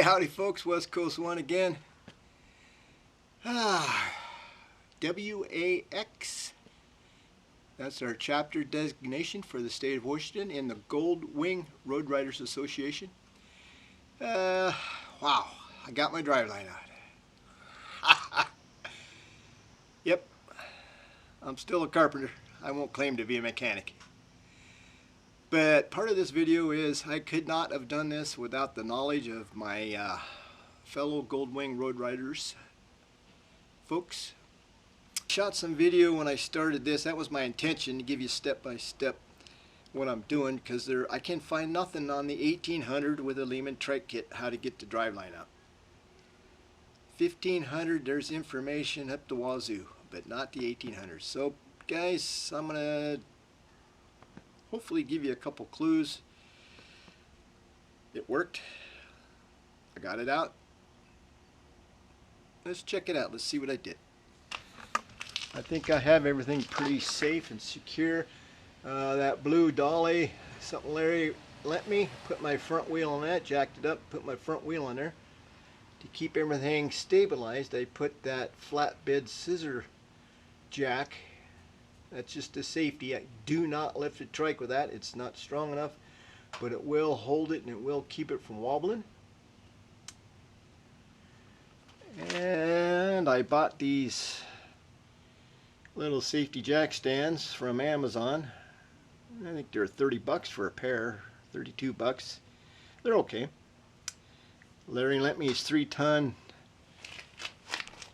Howdy folks, West Coast One again. WAX. That's our chapter designation for the state of Washington in the Gold Wing Road Riders Association. Wow, I got my driveline out. Yep, I'm still a carpenter. I won't claim to be a mechanic. But part of this video is I could not have done this without the knowledge of my fellow Gold Wing Road Riders folks. Shot some video when I started this. That was my intention, to give you step by step what I'm doing, because I can find nothing on the 1800 with a Lehman trike kit how to get the driveline out. 1500 there's information up the wazoo, but not the 1800. So guys, I'm gonna hopefully give you a couple clues. It worked. I got it out. Let's check it out. Let's see what I did. I think I have everything pretty safe and secure. That blue dolly, something Larry lent me, put my front wheel on that, jacked it up, put my front wheel on there. To keep everything stabilized, I put that flatbed scissor jack. That's just a safety. I do not lift the trike with that. It's not strong enough, but it will hold it and it will keep it from wobbling. And I bought these little safety jack stands from Amazon. I think they're 30 bucks for a pair, 32 bucks. They're okay. Larry lent me his 3-ton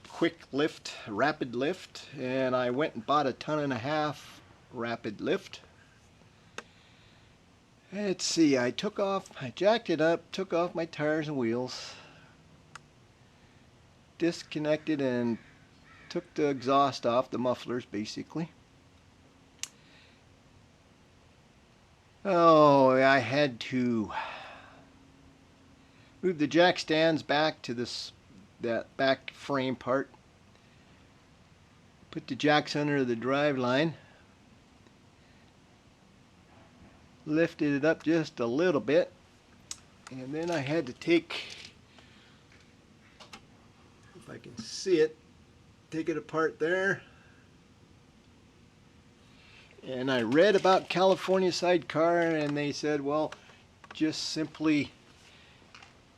quick lift, rapid lift, and I went and bought a 1.5-ton rapid lift. Let's see, I jacked it up, took off my tires and wheels, disconnected and took the exhaust off, the mufflers basically. Oh, I had to move the jack stands back to that back frame part. Put the jacks under the drive line. Lifted it up just a little bit. And then I had to take, if I can see it, take it apart there. And I read about California sidecar, and they said, well, just simply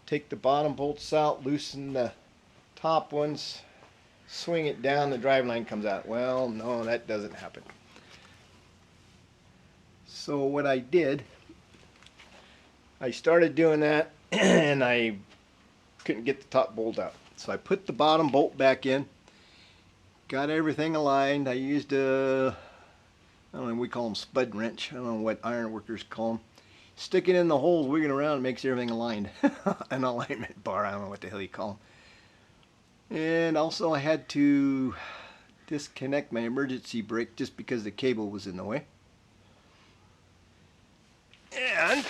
take the bottom bolts out, loosen the top ones, swing it down, the driveline comes out. Well, no, that doesn't happen. So what I did, I started doing that and I couldn't get the top bolt out. So I put the bottom bolt back in, got everything aligned. I used a, I don't know, we call them spud wrench. I don't know what iron workers call them. Stick it in the holes, wigging around, makes everything aligned. An alignment bar, I don't know what the hell you call them. And also I had to disconnect my emergency brake just because the cable was in the way. And,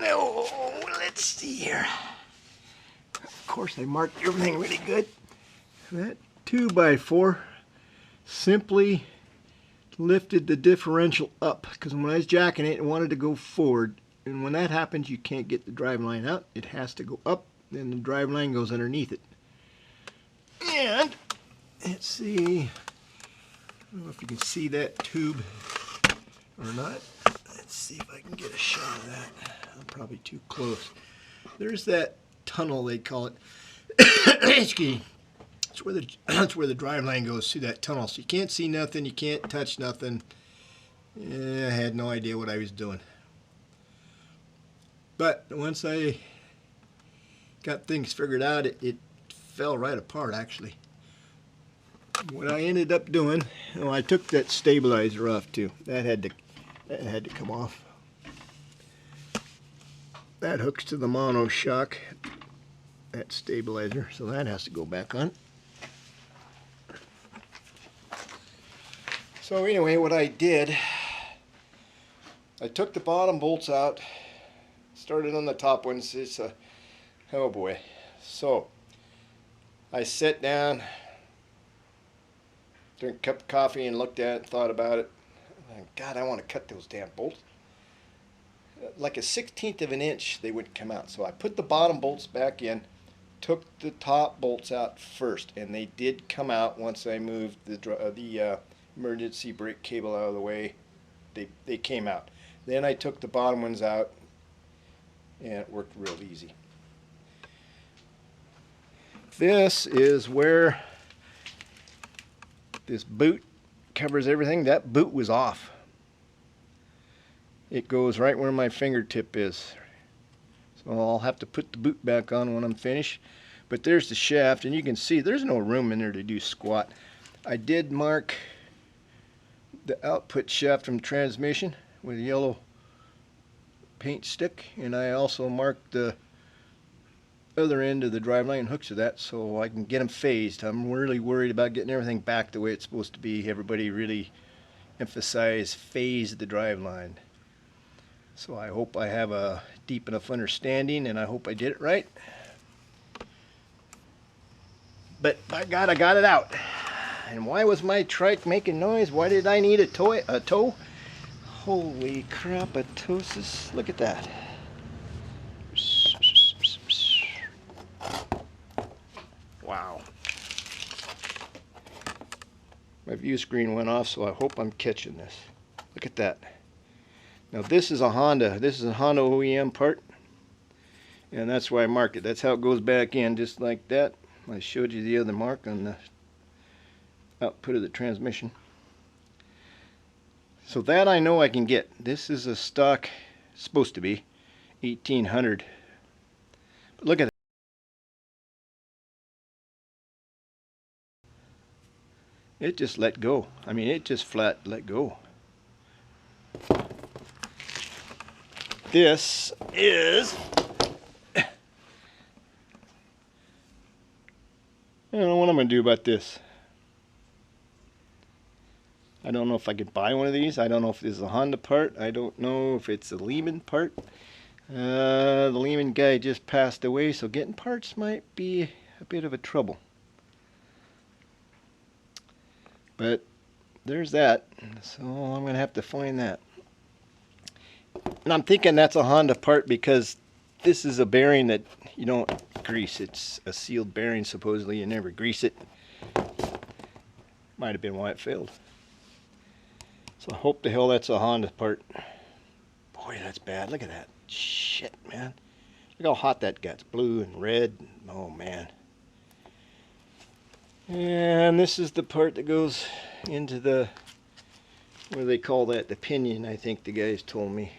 oh, let's see here. Of course I marked everything really good. That 2x4 simply lifted the differential up, because when I was jacking it, it wanted to go forward. And when that happens, you can't get the driveline out. It has to go up, then the driveline goes underneath it. And let's see, I don't know if you can see that tube or not. Let's see if I can get a shot of that. I'm probably too close. There's that tunnel, they call it. Excuse me. That's where the driveline goes, through that tunnel. So you can't see nothing, you can't touch nothing. I had no idea what I was doing. But once I got things figured out, it fell right apart actually. What I ended up doing, well, I took that stabilizer off too. That had to come off. That hooks to the monoshock, that stabilizer, so that has to go back on. So anyway, what I did, I took the bottom bolts out, started on the top ones. It's a, oh boy. So I sat down, drank a cup of coffee and looked at it, thought about it. God, I want to cut those damn bolts. Like a 1/16 of an inch they wouldn't come out. So I put the bottom bolts back in, took the top bolts out first, and they did come out once I moved the emergency brake cable out of the way. They came out. Then I took the bottom ones out, and it worked real easy. This is where this boot covers everything. That boot was off. It goes right where my fingertip is. So I'll have to put the boot back on when I'm finished. But there's the shaft, and you can see there's no room in there to do squat. I did mark the output shaft from transmission with a yellow paint stick, and I also marked the other end of the driveline hooks of that so I can get them phased. I'm really worried about getting everything back the way it's supposed to be. Everybody really emphasized phase the driveline. So I hope I have a deep enough understanding, and I hope I did it right. But by God, I got it out. And why was my trike making noise? Why did I need a tow? Holy crapatosis. Look at that. Wow. My view screen went off, so I hope I'm catching this. Look at that. Now this is a Honda. This is a Honda OEM part. And that's why I marked it. That's how it goes back in, just like that. I showed you the other mark on the output of the transmission. So that I know I can get. This is a stock, supposed to be, 1800. But look at it. It just let go. I mean, it just flat let go. This is, I don't know what I'm going to do about this. I don't know if I could buy one of these. I don't know if this is a Honda part. I don't know if it's a Lehman part. The Lehman guy just passed away, so getting parts might be a bit of a trouble. But there's that. So I'm going to have to find that. And I'm thinking that's a Honda part because this is a bearing that you don't grease. It's a sealed bearing, supposedly. You never grease it. Might have been why it failed. So I hope the hell that's a Honda part. Boy, that's bad. Look at that. Shit, man. Look how hot that gets. Blue and red. Oh, man. And this is the part that goes into the, what do they call that? The pinion, I think the guys told me.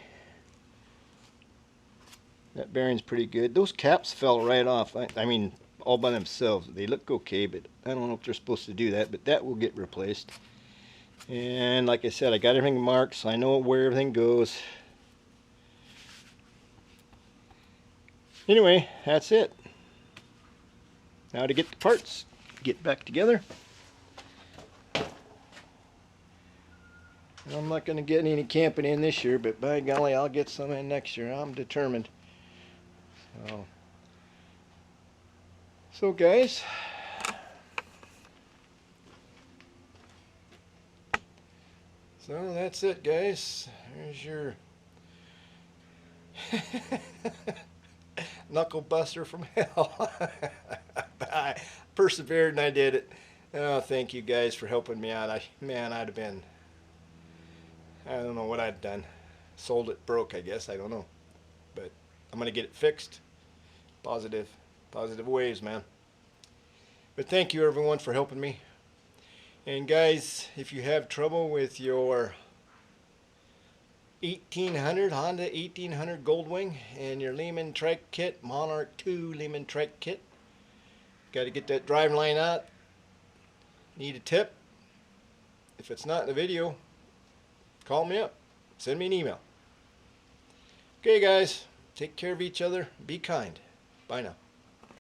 That bearing's pretty good. Those caps fell right off. I mean, all by themselves. They look okay, but I don't know if they're supposed to do that, but that will get replaced. And like I said, I got everything marked, so I know where everything goes. Anyway, that's it. Now to get the parts, get back together. I'm not going to get any camping in this year, but by golly, I'll get some in next year. I'm determined. So guys, so that's it, guys. There's your knuckle buster from hell. I persevered and I did it. Oh, thank you guys for helping me out. Man, I'd have been, I don't know what I'd done. Sold it broke, I guess. I don't know. But I'm going to get it fixed. Positive ways, man. But thank you, everyone, for helping me. And guys, if you have trouble with your 1800 Honda 1800 Goldwing and your Lehman trike kit, Monarch 2 Lehman trike kit, got to get that driveline out. Need a tip? If it's not in the video, call me up. Send me an email. Okay, guys. Take care of each other. Be kind. Bye now.